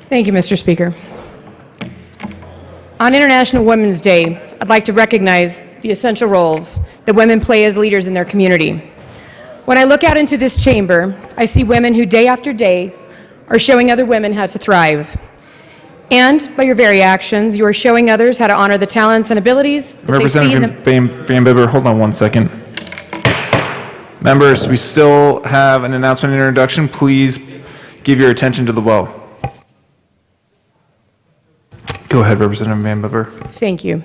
Thank you, Mr. Speaker. On International Women's Day, I'd like to recognize the essential roles that women play as leaders in their community. When I look out into this chamber, I see women who day after day are showing other women how to thrive. And by your very actions, you are showing others how to honor the talents and abilities that they see in them. Representative Van Beber, hold on one second. Members, we still have an announcement and introduction. Please give your attention to the well. Go ahead, Representative Van Beber. Thank you.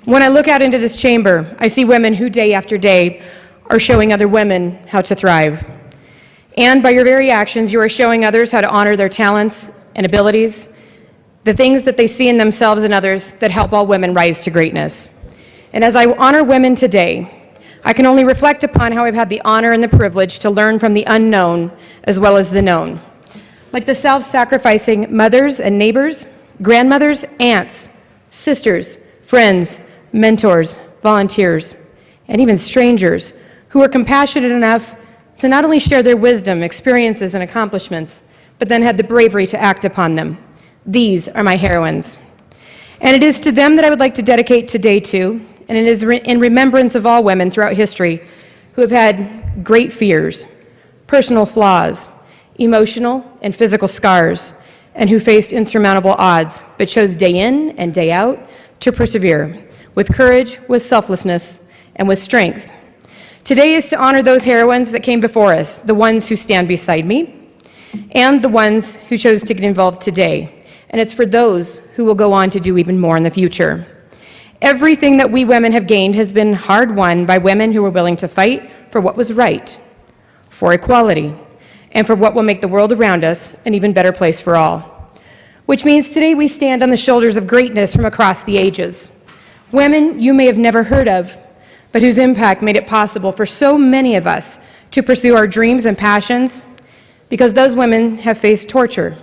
When I look out into this chamber, I see women who day after day are showing other women how to thrive. And by your very actions, you are showing others how to honor their talents and abilities, the things that they see in themselves and others that help all women rise to greatness. And as I honor women today, I can only reflect upon how I've had the honor and the privilege to learn from the unknown as well as the known. Like the self-sacrificing mothers and neighbors, grandmothers, aunts, sisters, friends, mentors, volunteers, and even strangers who are compassionate enough to not only share their wisdom, experiences, and accomplishments, but then had the bravery to act upon them. These are my heroines. And it is to them that I would like to dedicate today to, and it is in remembrance of all women throughout history who have had great fears, personal flaws, emotional and physical scars, and who faced insurmountable odds, but chose day in and day out to persevere with courage, with selflessness, and with strength. Today is to honor those heroines that came before us, the ones who stand beside me, and the ones who chose to get involved today. And it's for those who will go on to do even more in the future. Everything that we women have gained has been hard-won by women who were willing to fight for what was right, for equality, and for what will make the world around us an even better place for all. Which means today we stand on the shoulders of greatness from across the ages. Women you may have never heard of, but whose impact made it possible for so many of us to pursue our dreams and passions, because those women have faced torture,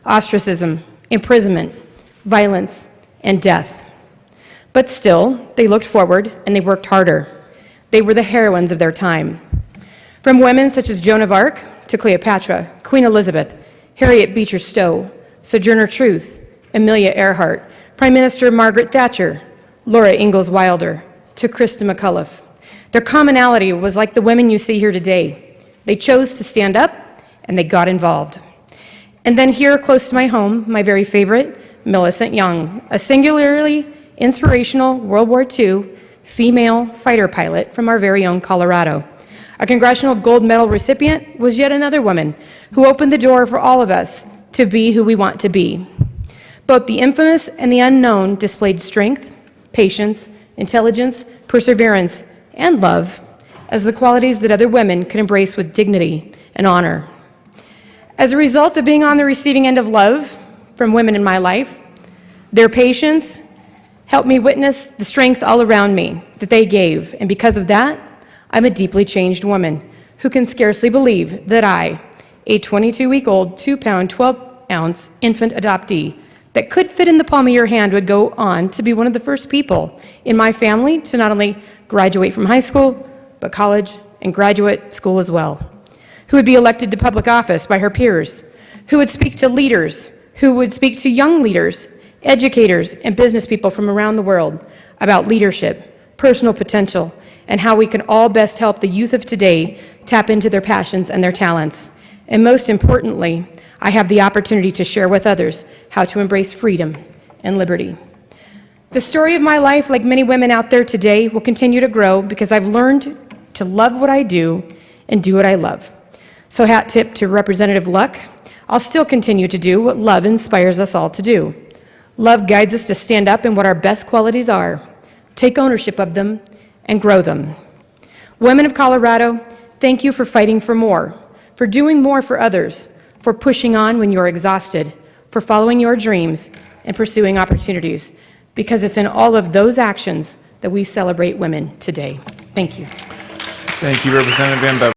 ostracism, imprisonment, violence, and death. But still, they looked forward and they worked harder. They were the heroines of their time. From women such as Joan of Arc to Cleopatra, Queen Elizabeth, Harriet Beecher Stowe, Sojourner Truth, Amelia Earhart, Prime Minister Margaret Thatcher, Laura Ingalls Wilder, to Krista McAuliffe. Their commonality was like the women you see here today. They chose to stand up and they got involved. And then here close to my home, my very favorite, Millicent Young, a singularly inspirational World War II female fighter pilot from our very own Colorado. A Congressional Gold Medal recipient was yet another woman who opened the door for all of us to be who we want to be. Both the infamous and the unknown displayed strength, patience, intelligence, perseverance, and love as the qualities that other women could embrace with dignity and honor. As a result of being on the receiving end of love from women in my life, their patience helped me witness the strength all around me that they gave, and because of that, I'm a deeply changed woman who can scarcely believe that I, a 22-week-old, 2-pound, 12-ounce infant adoptee that could fit in the palm of your hand, would go on to be one of the first people in my family to not only graduate from high school, but college and graduate school as well, who would be elected to public office by her peers, who would speak to leaders, who would speak to young leaders, educators, and business people from around the world about leadership, personal potential, and how we can all best help the youth of today tap into their passions and their talents. And most importantly, I have the opportunity to share with others how to embrace freedom and liberty. The story of my life, like many women out there today, will continue to grow because I've learned to love what I do and do what I love. So hat tip to Representative Luck. I'll still continue to do what love inspires us all to do. Love guides us to stand up in what our best qualities are, take ownership of them, and grow them. Women of Colorado, thank you for fighting for more, for doing more for others, for pushing on when you're exhausted, for following your dreams and pursuing opportunities, because it's in all of those actions that we celebrate women today. Thank you. Thank you, Representative Van Bever.